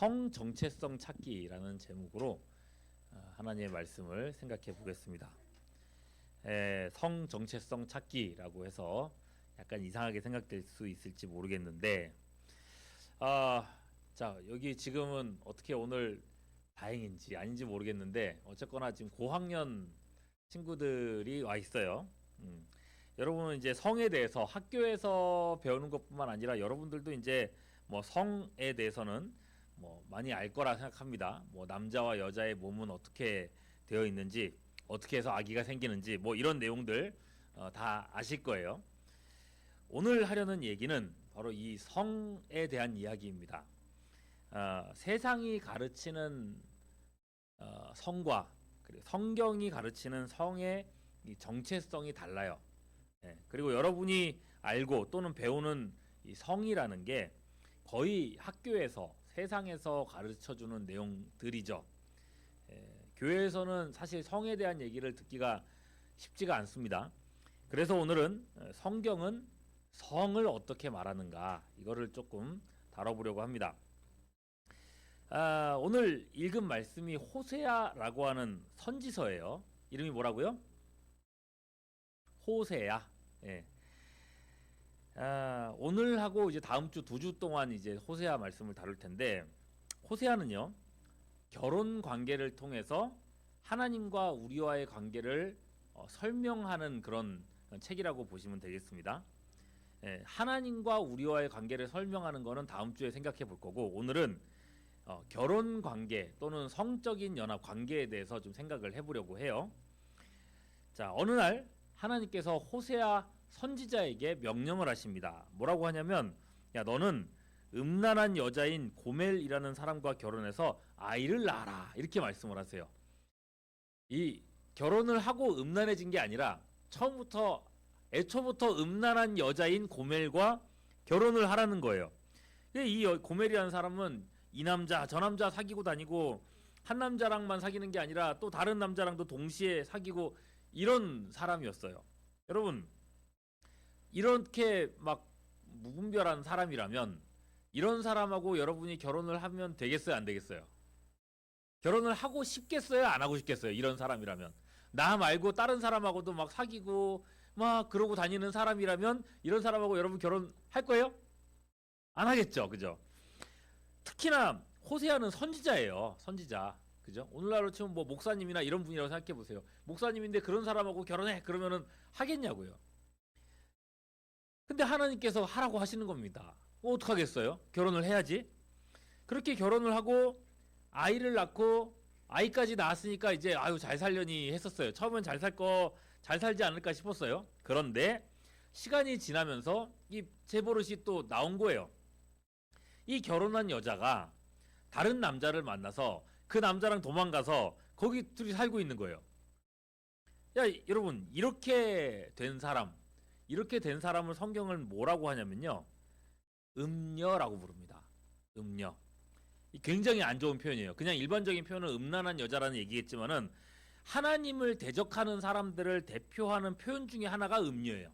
성 정체성 찾기라는 제목으로 하나님의 말씀을 생각해 보겠습니다. 성 정체성 찾기라고 해서 약간 이상하게 생각될 수 있을지 모르겠는데, 자 여기 지금은 어떻게 오늘 다행인지 아닌지 모르겠는데 어쨌거나 지금 고학년 친구들이 와 있어요. 여러분은 이제 성에 대해서 학교에서 배우는 것뿐만 아니라 여러분들도 이제 뭐 성에 대해서는 뭐 많이 알 거라 생각합니다. 뭐 남자와 여자의 몸은 어떻게 되어 있는지, 어떻게 해서 아기가 생기는지 뭐 이런 내용들 다 아실 거예요. 오늘 하려는 얘기는 바로 이 성에 대한 이야기입니다. 세상이 가르치는 성과 그리고 성경이 가르치는 성의 이 정체성이 달라요. 그리고 여러분이 알고 또는 배우는 이 성이라는 게 거의 학교에서 세상에서 가르쳐주는 내용들이죠. 교회에서는 사실 성에 대한 얘기를 듣기가 쉽지가 않습니다. 그래서 오늘은 성경은 성을 어떻게 말하는가 이거를 조금 다뤄보려고 합니다. 오늘 읽은 말씀이 호세아라고 하는 선지서예요. 이름이 뭐라고요? 호세아. 오늘 하고 이제 다음 주 2주 동안 이제 호세아 말씀을 다룰 텐데, 호세아는요 결혼 관계를 통해서 하나님과 우리와의 관계를 설명하는 그런 책이라고 보시면 되겠습니다. 하나님과 우리와의 관계를 설명하는 거는 다음 주에 생각해 볼 거고, 오늘은 결혼 관계 또는 성적인 연합 관계에 대해서 좀 생각을 해보려고 해요. 자, 어느 날 하나님께서 호세아 선지자에게 명령을 하십니다. 뭐라고 하냐면, 야 너는 음란한 여자인 고멜이라는 사람과 결혼해서 아이를 낳아라, 이렇게 말씀을 하세요. 이 결혼을 하고 음란해진 게 아니라 애초부터 음란한 여자인 고멜과 결혼을 하라는 거예요. 이 고멜이라는 사람은 이 남자 저 남자 사귀고 다니고, 한 남자랑만 사귀는 게 아니라 또 다른 남자랑도 동시에 사귀고 이런 사람이었어요. 여러분, 이렇게 막 무분별한 사람이라면 이런 사람하고 여러분이 결혼을 하면 되겠어요, 안 되겠어요? 결혼을 하고 싶겠어요, 안 하고 싶겠어요? 이런 사람이라면, 나 말고 다른 사람하고도 막 사귀고 막 그러고 다니는 사람이라면 이런 사람하고 여러분 결혼할 거예요? 안 하겠죠, 그죠? 특히나 호세아는 선지자예요, 선지자. 그죠? 오늘날로 치면 뭐 목사님이나 이런 분이라고 생각해 보세요. 목사님인데 그런 사람하고 결혼해 그러면은 하겠냐고요. 근데 하나님께서 하라고 하시는 겁니다. 어떡하겠어요? 결혼을 해야지. 그렇게 결혼을 하고 아이를 낳고 아이까지 낳았으니까 이제 아유 잘 살려니 했었어요. 처음엔 잘 살지 않을까 싶었어요. 그런데 시간이 지나면서 이 재버릇이 또 나온 거예요. 이 결혼한 여자가 다른 남자를 만나서 그 남자랑 도망가서 거기 둘이 살고 있는 거예요. 야 여러분, 이렇게 된 사람을 성경은 뭐라고 하냐면요, 음녀라고 부릅니다. 음녀. 굉장히 안 좋은 표현이에요. 그냥 일반적인 표현은 음란한 여자라는 얘기겠지만은 하나님을 대적하는 사람들을 대표하는 표현 중에 하나가 음녀예요.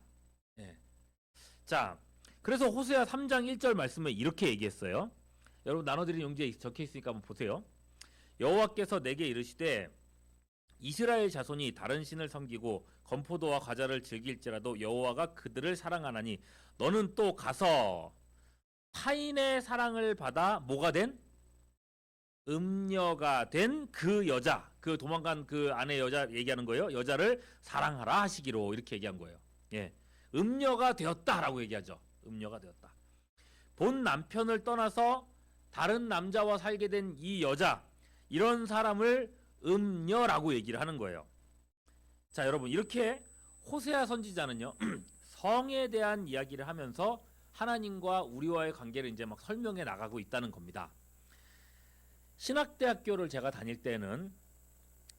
자, 그래서 호세아 3장 1절 말씀에 이렇게 얘기했어요. 여러분 나눠드린 용지에 적혀 있으니까 한번 보세요. 여호와께서 내게 이르시되 이스라엘 자손이 다른 신을 섬기고 건포도와 과자를 즐길지라도 여호와가 그들을 사랑하나니 너는 또 가서 타인의 사랑을 받아 뭐가 된? 음녀가 된 그 여자, 그 도망간 그 아내 여자 얘기하는 거예요. 여자를 사랑하라 하시기로, 이렇게 얘기한 거예요. 음녀가 되었다라고 얘기하죠. 음녀가 되었다. 본 남편을 떠나서 다른 남자와 살게 된 이 여자, 이런 사람을 음녀라고 얘기를 하는 거예요. 자, 여러분, 이렇게 호세아 선지자는요 성에 대한 이야기를 하면서 하나님과 우리와의 관계를 이제 막 설명해 나가고 있다는 겁니다. 신학대학교를 제가 다닐 때는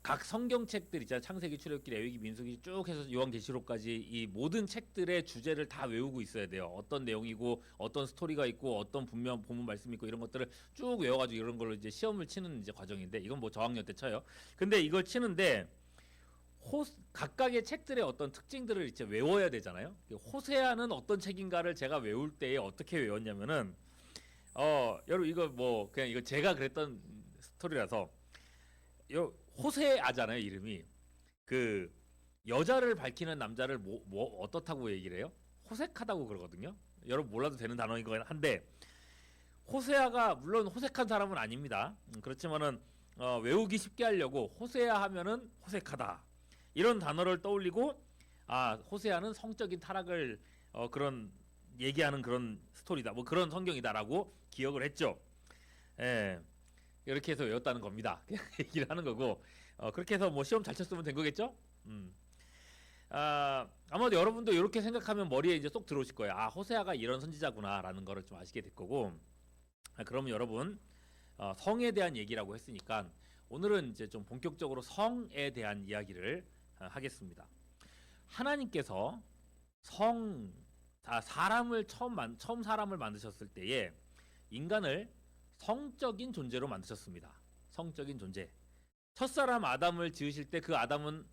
각 성경책들 있잖아요. 창세기, 출애굽기, 레위기, 민수기 쭉 해서 요한계시록까지 이 모든 책들의 주제를 다 외우고 있어야 돼요. 어떤 내용이고 어떤 스토리가 있고 어떤 분명 본문 말씀이 있고 이런 것들을 쭉 외워가지고 이런 걸로 이제 시험을 치는 이제 과정인데, 이건 뭐 저학년 때 쳐요. 근데 이걸 치는데 각각의 책들의 어떤 특징들을 이제 외워야 되잖아요. 호세아는 어떤 책인가를 제가 외울 때에 어떻게 외웠냐면은 여러분 이거 뭐 그냥 이거 제가 그랬던 스토리라서 호세아잖아요 이름이. 그 여자를 밝히는 남자를 뭐 어떻다고 얘기를 해요? 호색하다고 그러거든요. 여러분 몰라도 되는 단어인 거 한데 호세아가 물론 호색한 사람은 아닙니다. 그렇지만은 외우기 쉽게 하려고 호세아 하면은 호색하다 이런 단어를 떠올리고 호세아는 성적인 타락을 그런 얘기하는 그런 스토리다 뭐 그런 성경이다라고 기억을 했죠. 예, 이렇게 해서 외웠다는 겁니다. 얘기를 하는 거고 그렇게 해서 뭐 시험 잘 쳤으면 된 거겠죠. 아마도 여러분도 이렇게 생각하면 머리에 이제 쏙 들어오실 거예요. 호세아가 이런 선지자구나라는 거를 좀 아시게 될 거고. 그러면 여러분 성에 대한 얘기라고 했으니까 오늘은 이제 좀 본격적으로 성에 대한 이야기를 하겠습니다. 하나님께서 사람을 처음 사람을 만드셨을 때에 인간을 성적인 존재로 만드셨습니다. 성적인 존재. 첫사람 아담을 지으실 때 그 아담은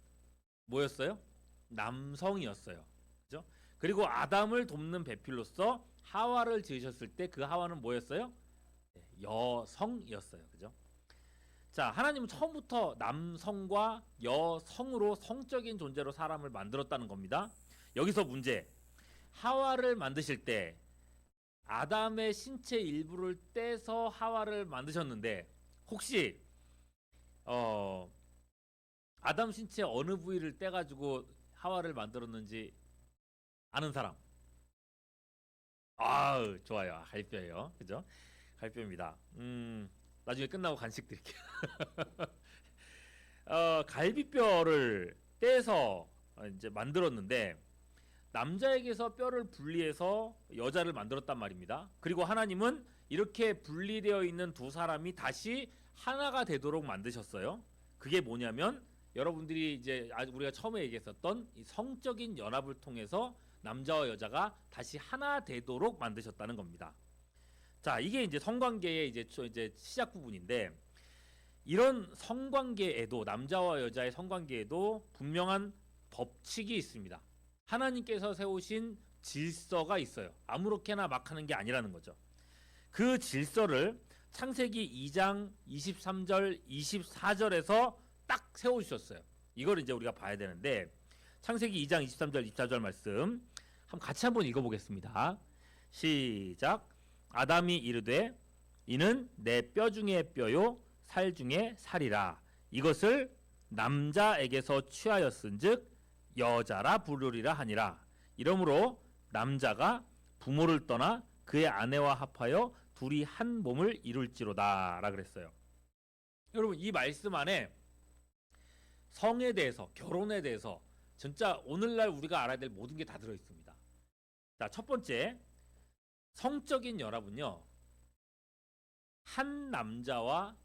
뭐였어요? 남성이었어요. 그죠? 그리고 아담을 돕는 배필로서 하와를 지으셨을 때 그 하와는 뭐였어요? 여성이었어요. 그죠? 자, 하나님은 처음부터 남성과 여성으로 성적인 존재로 사람을 만들었다는 겁니다. 여기서 문제. 하와를 만드실 때 아담의 신체 일부를 떼서 하와를 만드셨는데 혹시 아담 신체 어느 부위를 떼가지고 하와를 만들었는지 아는 사람? 좋아요. 갈뼈예요. 그죠? 갈뼈입니다. 나중에 끝나고 간식 드릴게요. 갈비뼈를 떼서 이제 만들었는데 남자에게서 뼈를 분리해서 여자를 만들었단 말입니다. 그리고 하나님은 이렇게 분리되어 있는 두 사람이 다시 하나가 되도록 만드셨어요. 그게 뭐냐면 여러분들이 이제 우리가 처음에 얘기했었던 이 성적인 연합을 통해서 남자와 여자가 다시 하나 되도록 만드셨다는 겁니다. 자, 이게 이제 성관계의 이제 시작 부분인데 이런 성관계에도 남자와 여자의 성관계에도 분명한 법칙이 있습니다. 하나님께서 세우신 질서가 있어요. 아무렇게나 막 하는 게 아니라는 거죠. 그 질서를 창세기 2장 23절 24절에서 딱 세워주셨어요. 이걸 이제 우리가 봐야 되는데 창세기 2장 23절 24절 말씀 같이 한번 읽어보겠습니다. 시작. 아담이 이르되 이는 내 뼈 중에 뼈요 살 중에 살이라. 이것을 남자에게서 취하였은즉 여자라 부르리라 하니라. 이러므로 남자가 부모를 떠나 그의 아내와 합하여 둘이 한 몸을 이룰지로다 라 그랬어요. 여러분 이 말씀 안에 성에 대해서 결혼에 대해서 진짜 오늘날 우리가 알아야 될 모든 게 다 들어있습니다. 자, 첫 번째 성적인 연합은요 한 남자와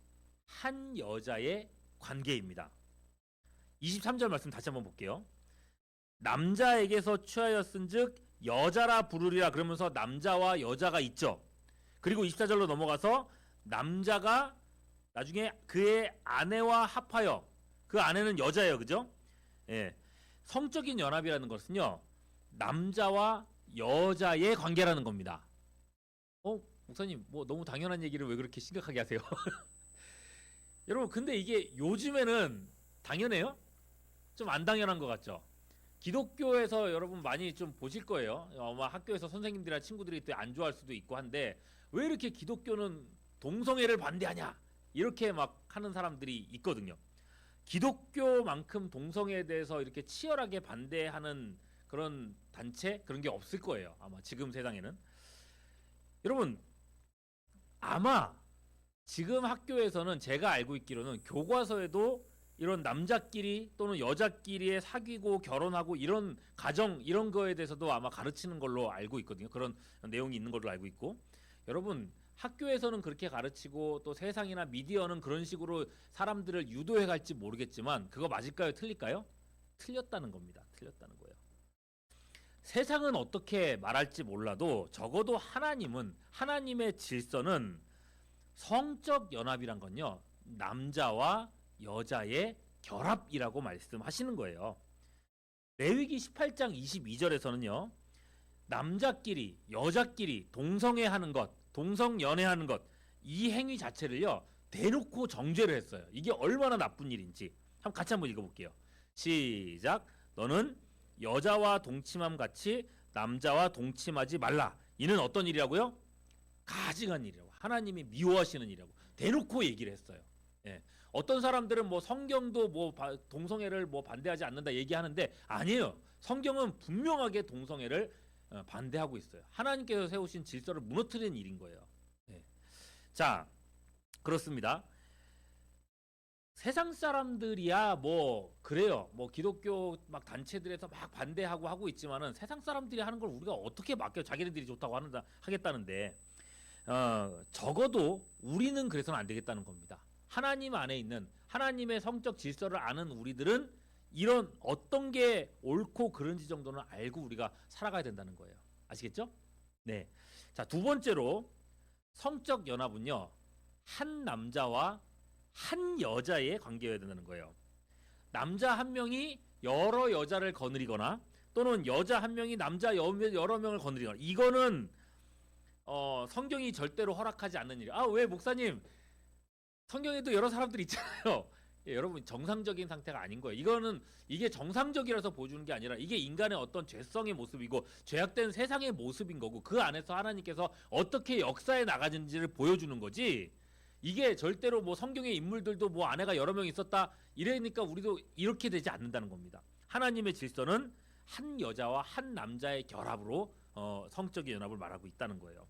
한 여자의 관계입니다. 23절 말씀 다시 한번 볼게요. 남자에게서 취하였은즉 여자라 부르리라. 그러면서 남자와 여자가 있죠. 그리고 24절로 넘어가서 남자가 나중에 그의 아내와 합하여, 그 아내는 여자예요. 그죠? 예. 성적인 연합이라는 것은요 남자와 여자의 관계라는 겁니다. 목사님 뭐 너무 당연한 얘기를 왜 그렇게 심각하게 하세요? 여러분 근데 이게 요즘에는 당연해요? 좀 안 당연한 것 같죠? 기독교에서 여러분 많이 좀 보실 거예요. 아마 학교에서 선생님들이나 친구들이 안 좋아할 수도 있고 한데 왜 이렇게 기독교는 동성애를 반대하냐 이렇게 막 하는 사람들이 있거든요. 기독교만큼 동성애에 대해서 이렇게 치열하게 반대하는 그런 단체 그런 게 없을 거예요. 아마 지금 세상에는. 여러분 아마 지금 학교에서는 제가 알고 있기로는 교과서에도 이런 남자끼리 또는 여자끼리의 사귀고 결혼하고 이런 가정 이런 거에 대해서도 아마 가르치는 걸로 알고 있거든요. 그런 내용이 있는 걸로 알고 있고 여러분 학교에서는 그렇게 가르치고 또 세상이나 미디어는 그런 식으로 사람들을 유도해 갈지 모르겠지만 그거 맞을까요? 틀릴까요? 틀렸다는 겁니다. 틀렸다는 거예요. 세상은 어떻게 말할지 몰라도 적어도 하나님은 하나님의 질서는 성적 연합이란 건요 남자와 여자의 결합이라고 말씀하시는 거예요. 레위기 18장 22절에서는요 남자끼리 여자끼리 동성애하는 것 동성 연애하는 것, 이 행위 자체를요 대놓고 정죄를 했어요. 이게 얼마나 나쁜 일인지 같이 한번 읽어볼게요. 시작. 너는 여자와 동침함 같이 남자와 동침하지 말라. 이는 어떤 일이라고요? 가증한 일이라고. 하나님이 미워하시는 일이라고 대놓고 얘기를 했어요. 예. 어떤 사람들은 뭐 성경도 뭐 동성애를 뭐 반대하지 않는다 얘기하는데 아니에요. 성경은 분명하게 동성애를 반대하고 있어요. 하나님께서 세우신 질서를 무너뜨리는 일인 거예요. 예. 자, 그렇습니다. 세상 사람들이야 뭐 그래요. 뭐 기독교 막 단체들에서 막 반대하고 하고 있지만은 세상 사람들이 하는 걸 우리가 어떻게 맡겨? 자기네들이 좋다고 하겠다는데 적어도 우리는 그래서는 안 되겠다는 겁니다. 하나님 안에 있는 하나님의 성적 질서를 아는 우리들은 이런 어떤 게 옳고 그른지 정도는 알고 우리가 살아가야 된다는 거예요. 아시겠죠? 네. 자, 두 번째로 성적 연합은요. 한 남자와 한 여자의 관계여야 된다는 거예요. 남자 한 명이 여러 여자를 거느리거나 또는 여자 한 명이 남자 여러 명을 거느리거나 이거는 성경이 절대로 허락하지 않는 일이에요. 아, 왜 목사님? 성경에도 여러 사람들이 있잖아요. 예, 여러분 정상적인 상태가 아닌 거예요. 이게 정상적이라서 보여주는 게 아니라 이게 인간의 어떤 죄성의 모습이고 죄악된 세상의 모습인 거고 그 안에서 하나님께서 어떻게 역사에 나가는지를 보여주는 거지. 이게 절대로 뭐 성경의 인물들도 뭐 아내가 여러 명 있었다 이러니까 우리도 이렇게 되지 않는다는 겁니다. 하나님의 질서는 한 여자와 한 남자의 결합으로 성적인 연합을 말하고 있다는 거예요.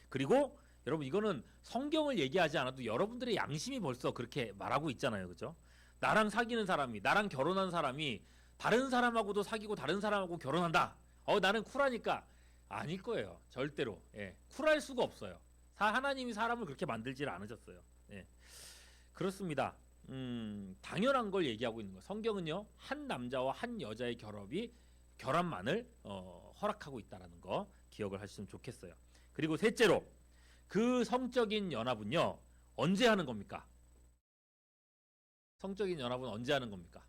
그리고 여러분 이거는 성경을 얘기하지 않아도 여러분들의 양심이 벌써 그렇게 말하고 있잖아요. 그죠? 나랑 사귀는 사람이 나랑 결혼한 사람이 다른 사람하고도 사귀고 다른 사람하고 결혼한다. 나는 쿨하니까 아닐 거예요. 절대로. 예. 쿨할 수가 없어요. 하나님이 사람을 그렇게 만들지를 않으셨어요. 예. 그렇습니다. 당연한 걸 얘기하고 있는 거예요. 성경은요. 한 남자와 한 여자의 결합만을 허락하고 있다는 거 기억을 하시면 좋겠어요. 그리고 셋째로 그 성적인 연합은요. 언제 하는 겁니까? 성적인 연합은 언제 하는 겁니까?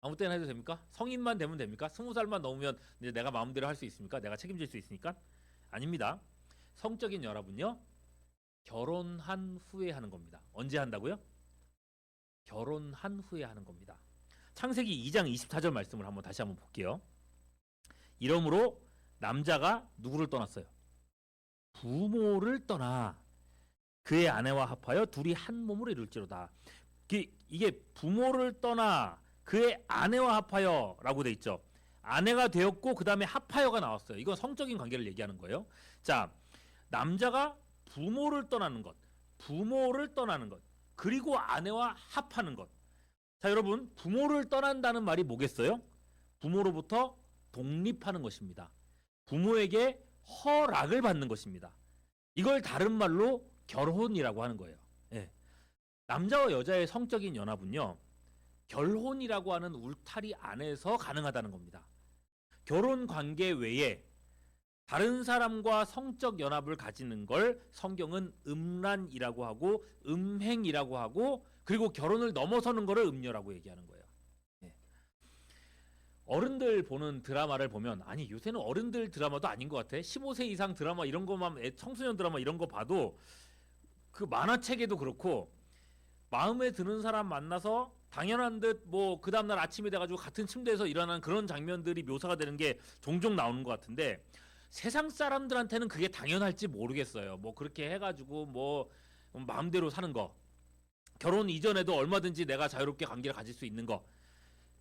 아무 때나 해도 됩니까? 성인만 되면 됩니까? 20살만 넘으면 이제 내가 마음대로 할 수 있습니까? 내가 책임질 수 있으니까? 아닙니다. 성적인 연합은요. 결혼한 후에 하는 겁니다. 언제 한다고요? 결혼한 후에 하는 겁니다. 창세기 2장 24절 말씀을 다시 한번 볼게요. 이러므로 남자가 누구를 떠났어요? 부모를 떠나 그의 아내와 합하여 둘이 한 몸으로 이룰지로다. 이게 부모를 떠나 그의 아내와 합하여라고 돼 있죠. 아내가 되었고 그 다음에 합하여가 나왔어요. 이건 성적인 관계를 얘기하는 거예요. 자, 남자가 부모를 떠나는 것, 그리고 아내와 합하는 것. 자, 여러분 부모를 떠난다는 말이 뭐겠어요? 부모로부터 독립하는 것입니다. 부모에게 허락을 받는 것입니다. 이걸 다른 말로 결혼이라고 하는 거예요. 예. 남자와 여자의 성적인 연합은요. 결혼이라고 하는 울타리 안에서 가능하다는 겁니다. 결혼 관계 외에 다른 사람과 성적 연합을 가지는 걸 성경은 음란이라고 하고 음행이라고 하고 그리고 결혼을 넘어서는 거를 음녀라고 얘기하는 거예요. 예. 어른들 보는 드라마를 보면 아니 요새는 어른들 드라마도 아닌 것 같아. 15세 이상 드라마 이런 거만 청소년 드라마 이런 거 봐도 그 만화책에도 그렇고 마음에 드는 사람 만나서 당연한 듯 뭐 그 다음날 아침이 돼가지고 같은 침대에서 일어나는 그런 장면들이 묘사가 되는 게 종종 나오는 것 같은데 세상 사람들한테는 그게 당연할지 모르겠어요. 뭐 그렇게 해가지고 뭐 마음대로 사는 거 결혼 이전에도 얼마든지 내가 자유롭게 관계를 가질 수 있는 거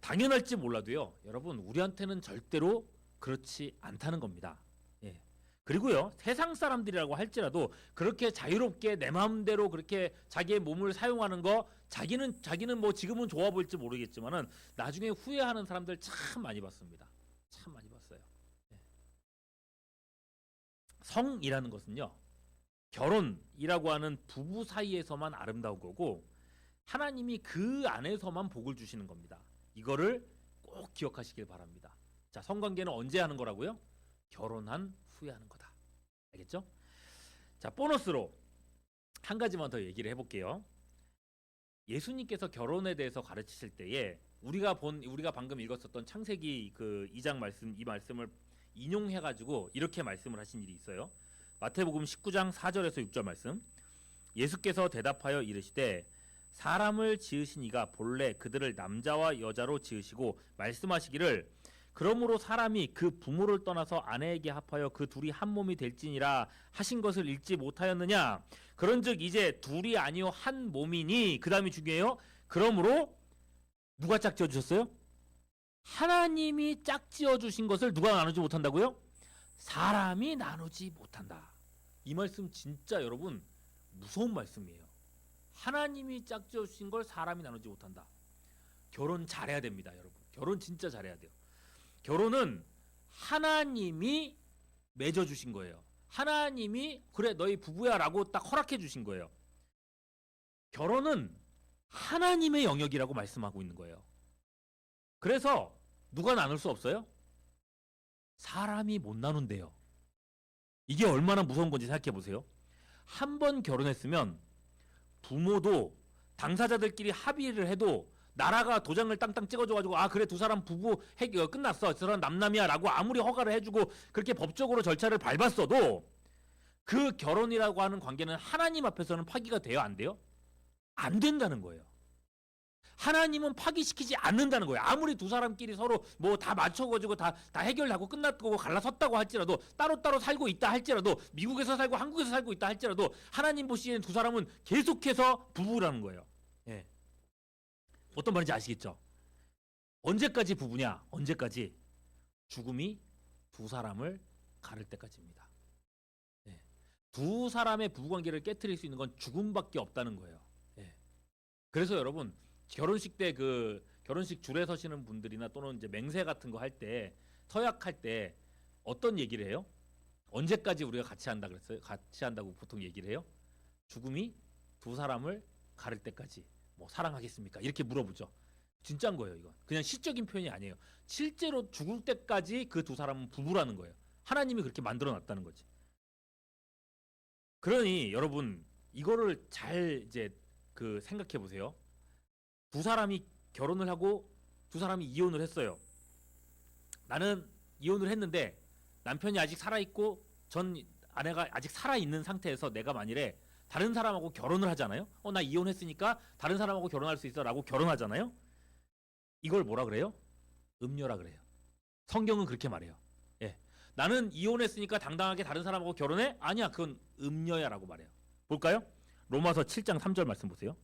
당연할지 몰라도요. 여러분 우리한테는 절대로 그렇지 않다는 겁니다. 예. 그리고요 세상 사람들이라고 할지라도 그렇게 자유롭게 내 마음대로 그렇게 자기의 몸을 사용하는 거 자기는 뭐 지금은 좋아 보일지 모르겠지만은 나중에 후회하는 사람들 참 많이 봤습니다. 참 많이 봤어요. 예. 성이라는 것은요 결혼이라고 하는 부부 사이에서만 아름다운 거고 하나님이 그 안에서만 복을 주시는 겁니다. 이거를 꼭 기억하시길 바랍니다. 자, 성관계는 언제 하는 거라고요? 결혼한 후에 하는 거다. 알겠죠? 자, 보너스로 한 가지만 더 얘기를 해볼게요. 예수님께서 결혼에 대해서 가르치실 때에 우리가 방금 읽었었던 창세기 그 2장 말씀 이 말씀을 인용해가지고 이렇게 말씀을 하신 일이 있어요. 마태복음 19장 4절에서 6절 말씀. 예수께서 대답하여 이르시되 사람을 지으신 이가 본래 그들을 남자와 여자로 지으시고 말씀하시기를 그러므로 사람이 그 부모를 떠나서 아내에게 합하여 그 둘이 한 몸이 될지니라 하신 것을 읽지 못하였느냐. 그런즉 이제 둘이 아니요 한 몸이니. 그 다음이 중요해요. 그러므로 누가 짝지어 주셨어요? 하나님이 짝지어 주신 것을 누가 나누지 못한다고요? 사람이 나누지 못한다. 이 말씀 진짜 여러분 무서운 말씀이에요. 하나님이 짝지어 주신 걸 사람이 나누지 못한다. 결혼 잘해야 됩니다, 여러분. 결혼 진짜 잘해야 돼요. 결혼은 하나님이 맺어 주신 거예요. 하나님이 그래 너희 부부야라고 딱 허락해 주신 거예요. 결혼은 하나님의 영역이라고 말씀하고 있는 거예요. 그래서 누가 나눌 수 없어요? 사람이 못 나눈대요. 이게 얼마나 무서운 건지 생각해 보세요. 한 번 결혼했으면 부모도 당사자들끼리 합의를 해도 나라가 도장을 땅땅 찍어줘가지고 아 그래 두 사람 부부 끝났어 두 사람 남남이야 라고 아무리 허가를 해주고 그렇게 법적으로 절차를 밟았어도 그 결혼이라고 하는 관계는 하나님 앞에서는 파기가 돼요 안 돼요? 안 된다는 거예요. 하나님은 파기시키지 않는다는 거예요. 아무리 두 사람끼리 서로 뭐 다 맞춰가지고 다 해결하고 끝났고 갈라섰다고 할지라도 따로따로 살고 있다 할지라도 미국에서 살고 한국에서 살고 있다 할지라도 하나님 보시기엔 두 사람은 계속해서 부부라는 거예요. 예. 어떤 말인지 아시겠죠? 언제까지 부부냐? 언제까지? 죽음이 두 사람을 가를 때까지입니다. 예. 두 사람의 부부관계를 깨트릴 수 있는 건 죽음밖에 없다는 거예요. 예. 그래서 여러분 결혼식 때 그 결혼식 줄에 서시는 분들이나 또는 이제 맹세 같은 거 할 때 서약할 때 어떤 얘기를 해요? 언제까지 우리가 같이 한다 그랬어요? 같이 한다고 보통 얘기를 해요? 죽음이 두 사람을 가를 때까지 뭐 사랑하겠습니까? 이렇게 물어보죠. 진짜인 거예요, 이건. 그냥 시적인 표현이 아니에요. 실제로 죽을 때까지 그 두 사람은 부부라는 거예요. 하나님이 그렇게 만들어 놨다는 거지. 그러니 여러분 이거를 잘 이제 그 생각해 보세요. 두 사람이 결혼을 하고 두 사람이 이혼을 했어요. 나는 이혼을 했는데 남편이 아직 살아있고 전 아내가 아직 살아있는 상태에서 내가 만일에 다른 사람하고 결혼을 하잖아요. 나 이혼했으니까 다른 사람하고 결혼할 수 있어 라고 결혼하잖아요. 이걸 뭐라 그래요? 음녀라 그래요. 성경은 그렇게 말해요. 예. 나는 이혼했으니까 당당하게 다른 사람하고 결혼해? 아니야, 그건 음녀야 라고 말해요. 볼까요? 로마서 7장 3절 말씀 보세요.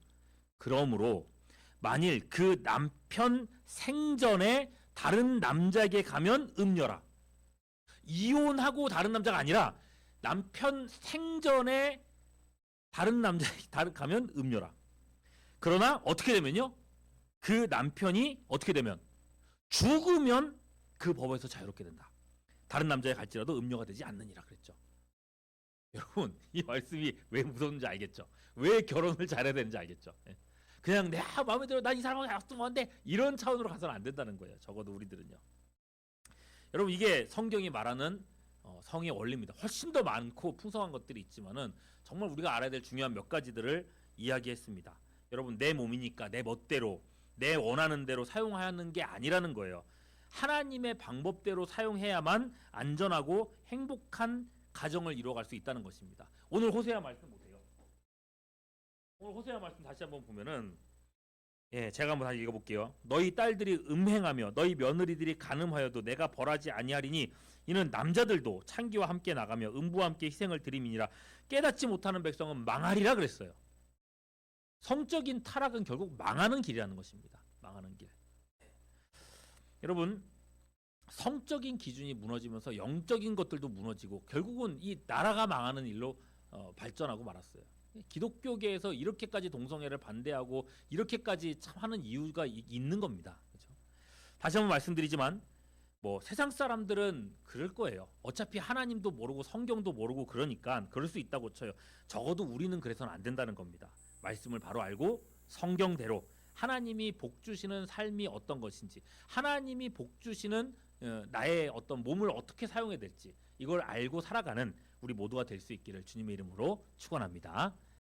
그러므로 만일 그 남편 생전에 다른 남자에게 가면 음녀라. 이혼하고 다른 남자가 아니라 남편 생전에 다른 남자에게 가면 음녀라. 그러나 어떻게 되면요? 그 남편이 어떻게 되면 죽으면 그 법에서 자유롭게 된다. 다른 남자에 갈지라도 음녀가 되지 않느니라 그랬죠. 여러분 이 말씀이 왜 무서운지 알겠죠? 왜 결혼을 잘해야 되는지 알겠죠? 그냥 내가 마음에 들어 난 이 사람하고 약속 먹었는데 이런 차원으로 가서는 안 된다는 거예요. 적어도 우리들은요. 여러분 이게 성경이 말하는 성의 원리입니다. 훨씬 더 많고 풍성한 것들이 있지만은 정말 우리가 알아야 될 중요한 몇 가지들을 이야기했습니다. 여러분 내 몸이니까 내 멋대로 내 원하는 대로 사용하는 게 아니라는 거예요. 하나님의 방법대로 사용해야만 안전하고 행복한 가정을 이루어갈 수 있다는 것입니다. 오늘 호세아 말씀 보세요. 오늘 호세아 말씀 다시 한번 보면은 제가 한번 다시 읽어볼게요. 너희 딸들이 음행하며 너희 며느리들이 간음하여도 내가 벌하지 아니하리니 이는 남자들도 창기와 함께 나가며 음부와 함께 희생을 드림이니라. 깨닫지 못하는 백성은 망하리라 그랬어요. 성적인 타락은 결국 망하는 길이라는 것입니다. 망하는 길. 여러분 성적인 기준이 무너지면서 영적인 것들도 무너지고 결국은 이 나라가 망하는 일로 발전하고 말았어요. 기독교계에서 이렇게까지 동성애를 반대하고 이렇게까지 참 하는 이유가 있는 겁니다. 그렇죠? 다시 한번 말씀드리지만 뭐 세상 사람들은 그럴 거예요. 어차피 하나님도 모르고 성경도 모르고 그러니까 그럴 수 있다고 쳐요. 적어도 우리는 그래서는 안 된다는 겁니다. 말씀을 바로 알고 성경대로 하나님이 복 주시는 삶이 어떤 것인지, 하나님이 복 주시는 나의 어떤 몸을 어떻게 사용해야 될지 이걸 알고 살아가는 우리 모두가 될 수 있기를 주님의 이름으로 축원합니다.